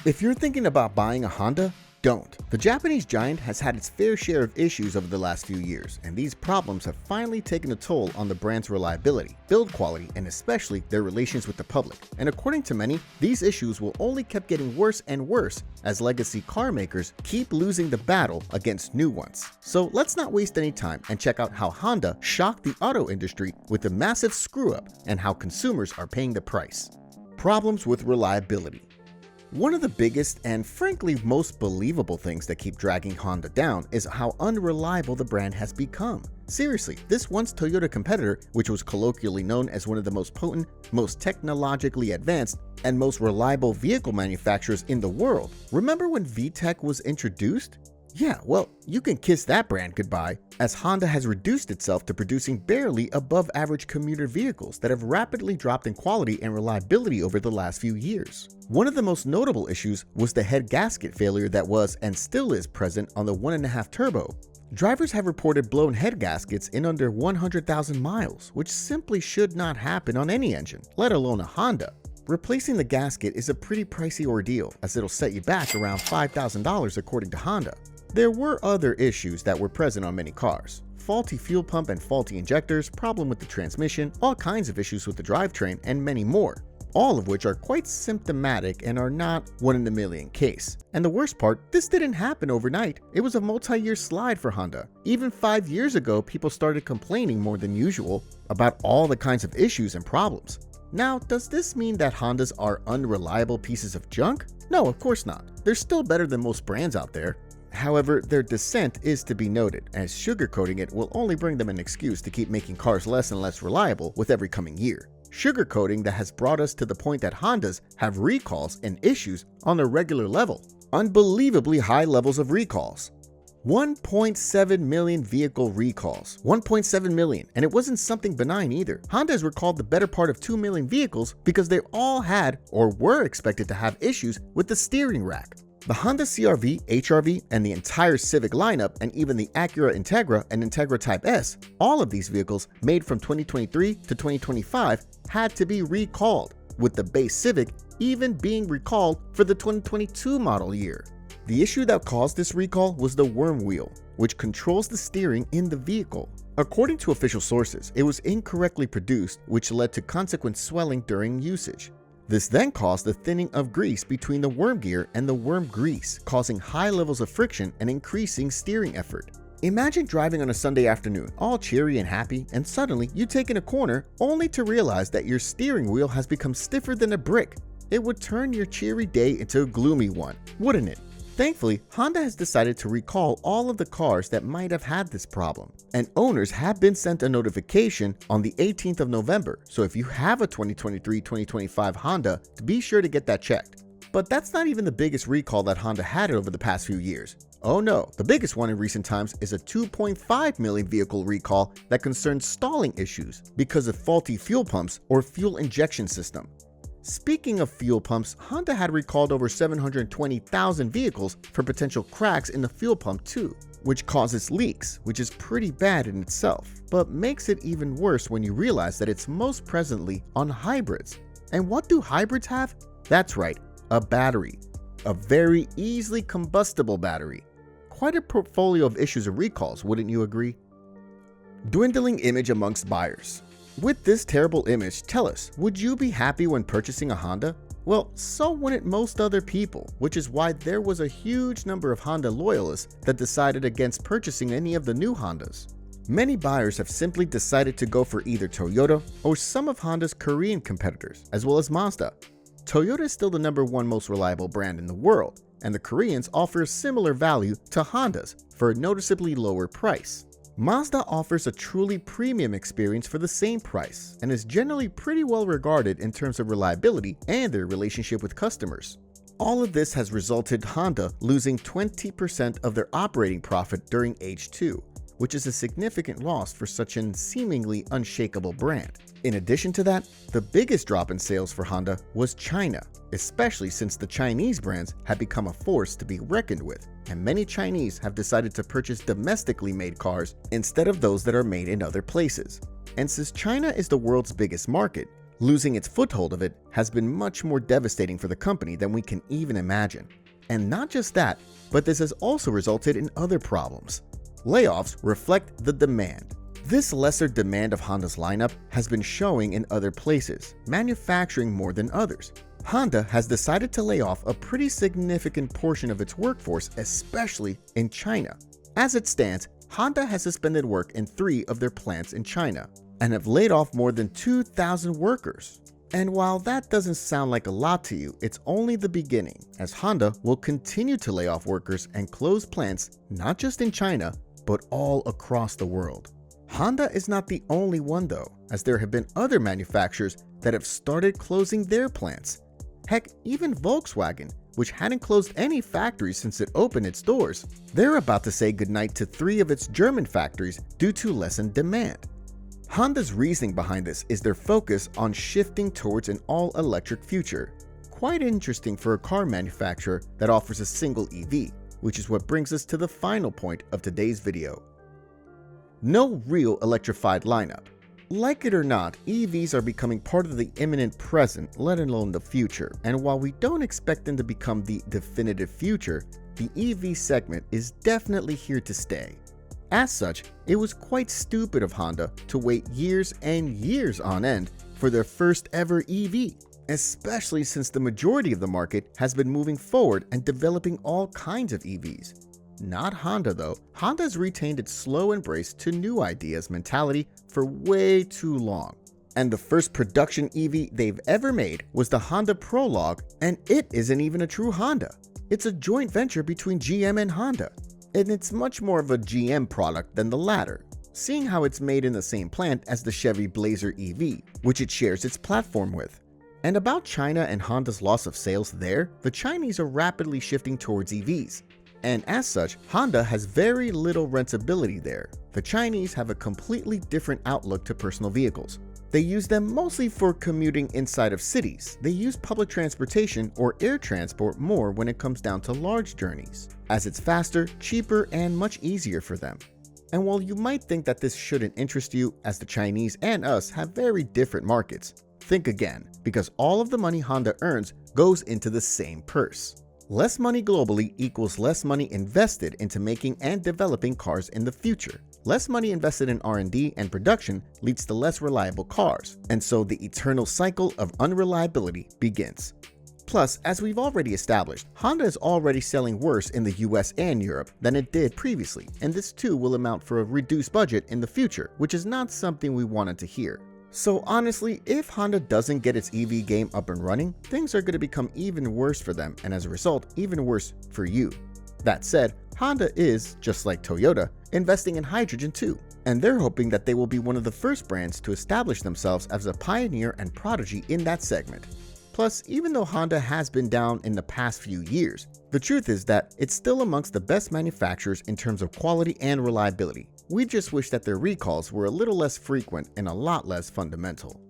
If you're thinking about buying a Honda, don't. The Japanese giant has had its fair share of issues over the last few years, and these problems have finally taken a toll on the brand's reliability, build quality, and especially their relations with the public. And according to many, these issues will only keep getting worse and worse as legacy car makers keep losing the battle against new ones. So let's not waste any time and check out how Honda shocked the auto industry with a massive screw-up and how consumers are paying the price. Problems with reliability. One of the biggest and frankly most believable things that keep dragging Honda down is how unreliable the brand has become. Seriously, this once Toyota competitor, which was colloquially known as one of the most potent, most technologically advanced, and most reliable vehicle manufacturers in the world. Remember when VTEC was introduced? Yeah, well, you can kiss that brand goodbye, as Honda has reduced itself to producing barely above average commuter vehicles that have rapidly dropped in quality and reliability over the last few years. One of the most notable issues was the head gasket failure that was and still is present on the 1.5 turbo. Drivers have reported blown head gaskets in under 100,000 miles, which simply should not happen on any engine, let alone a Honda. Replacing the gasket is a pretty pricey ordeal, as it'll set you back around $5,000 according to Honda. There were other issues that were present on many cars. Faulty fuel pump and faulty injectors, problem with the transmission, all kinds of issues with the drivetrain, and many more. All of which are quite symptomatic and are not one in a million case. And the worst part, this didn't happen overnight. It was a multi-year slide for Honda. Even 5 years ago, people started complaining more than usual about all the kinds of issues and problems. Now, does this mean that Hondas are unreliable pieces of junk? No, of course not. They're still better than most brands out there. However, their descent is to be noted, as sugarcoating it will only bring them an excuse to keep making cars less and less reliable with every coming year. Sugarcoating that has brought us to the point that Hondas have recalls and issues on a regular level. Unbelievably high levels of recalls. 1.7 million vehicle recalls. 1.7 million, and it wasn't something benign either. Honda has recalled the better part of 2 million vehicles because they all had or were expected to have issues with the steering rack. The Honda CR-V, HR-V, and the entire Civic lineup, and even the Acura Integra and Integra Type S, all of these vehicles made from 2023 to 2025 had to be recalled, with the base Civic even being recalled for the 2022 model year. The issue that caused this recall was the worm wheel, which controls the steering in the vehicle. According to official sources, it was incorrectly produced, which led to consequent swelling during usage. This then caused the thinning of grease between the worm gear and the worm grease, causing high levels of friction and increasing steering effort. Imagine driving on a Sunday afternoon, all cheery and happy, and suddenly you take in a corner only to realize that your steering wheel has become stiffer than a brick. It would turn your cheery day into a gloomy one, wouldn't it? Thankfully, Honda has decided to recall all of the cars that might have had this problem, and owners have been sent a notification on the 18th of November, so if you have a 2023-2025 Honda, be sure to get that checked. But that's not even the biggest recall that Honda had over the past few years. Oh no, the biggest one in recent times is a 2.5 million vehicle recall that concerns stalling issues because of faulty fuel pumps or fuel injection system. Speaking of fuel pumps, Honda had recalled over 720,000 vehicles for potential cracks in the fuel pump too, which causes leaks, which is pretty bad in itself, but makes it even worse when you realize that it's most presently on hybrids. And what do hybrids have? That's right, a battery. A very easily combustible battery. Quite a portfolio of issues and recalls, wouldn't you agree? Dwindling image amongst buyers. With this terrible image, tell us, would you be happy when purchasing a Honda? Well, so wouldn't most other people, which is why there was a huge number of Honda loyalists that decided against purchasing any of the new Hondas. Many buyers have simply decided to go for either Toyota or some of Honda's Korean competitors, as well as Mazda. Toyota is still the #1 most reliable brand in the world, and the Koreans offer a similar value to Honda's for a noticeably lower price. Mazda offers a truly premium experience for the same price and is generally pretty well regarded in terms of reliability and their relationship with customers. All of this has resulted in Honda losing 20% of their operating profit during H2, which is a significant loss for such an seemingly unshakable brand. In addition to that, the biggest drop in sales for Honda was China, especially since the Chinese brands have become a force to be reckoned with, and many Chinese have decided to purchase domestically made cars instead of those that are made in other places. And since China is the world's biggest market, Losing its foothold of it has been much more devastating for the company than we can even imagine. And not just that, but this has also resulted in other problems. Layoffs reflect the demand. This lesser demand of Honda's lineup has been showing in other places, manufacturing more than others. Honda has decided to lay off a pretty significant portion of its workforce, especially in China. As it stands, Honda has suspended work in 3 of their plants in China and have laid off more than 2,000 workers. And while that doesn't sound like a lot to you, it's only the beginning, as Honda will continue to lay off workers and close plants not just in China, but all across the world. Honda is not the only one though, as there have been other manufacturers that have started closing their plants. Heck, even Volkswagen, which hadn't closed any factories since it opened its doors, they're about to say goodnight to 3 of its German factories due to lessened demand. Honda's reasoning behind this is their focus on shifting towards an all-electric future. Quite interesting for a car manufacturer that offers a single EV, which is what brings us to the final point of today's video. No real electrified lineup. Like it or not, EVs are becoming part of the imminent present, let alone the future, and while we don't expect them to become the definitive future, the EV segment is definitely here to stay. As such, it was quite stupid of Honda to wait years and years on end for their first ever EV, especially since the majority of the market has been moving forward and developing all kinds of EVs. Not Honda though. Honda's retained its slow embrace to new ideas mentality for way too long. And the first production EV they've ever made was the Honda Prologue, and it isn't even a true Honda. It's a joint venture between GM and Honda. And it's much more of a GM product than the latter, seeing how it's made in the same plant as the Chevy Blazer EV, which it shares its platform with. And about China and Honda's loss of sales there, the Chinese are rapidly shifting towards EVs. And as such, Honda has very little rentability there. The Chinese have a completely different outlook to personal vehicles. They use them mostly for commuting inside of cities. They use public transportation or air transport more when it comes down to large journeys, as it's faster, cheaper, and much easier for them. And while you might think that this shouldn't interest you, as the Chinese and us have very different markets, think again, because all of the money Honda earns goes into the same purse. Less money globally equals less money invested into making and developing cars in the future. Less money invested in R&D and production leads to less reliable cars, and so the eternal cycle of unreliability begins. Plus, as we've already established, Honda is already selling worse in the US and Europe than it did previously, and this too will amount for a reduced budget in the future, which is not something we wanted to hear. So honestly, if Honda doesn't get its EV game up and running, things are going to become even worse for them, and as a result, even worse for you. That said, Honda is, just like Toyota, investing in hydrogen too, and they're hoping that they will be one of the first brands to establish themselves as a pioneer and prodigy in that segment. Plus, even though Honda has been down in the past few years, the truth is that it's still amongst the best manufacturers in terms of quality and reliability. We just wish that their recalls were a little less frequent and a lot less fundamental.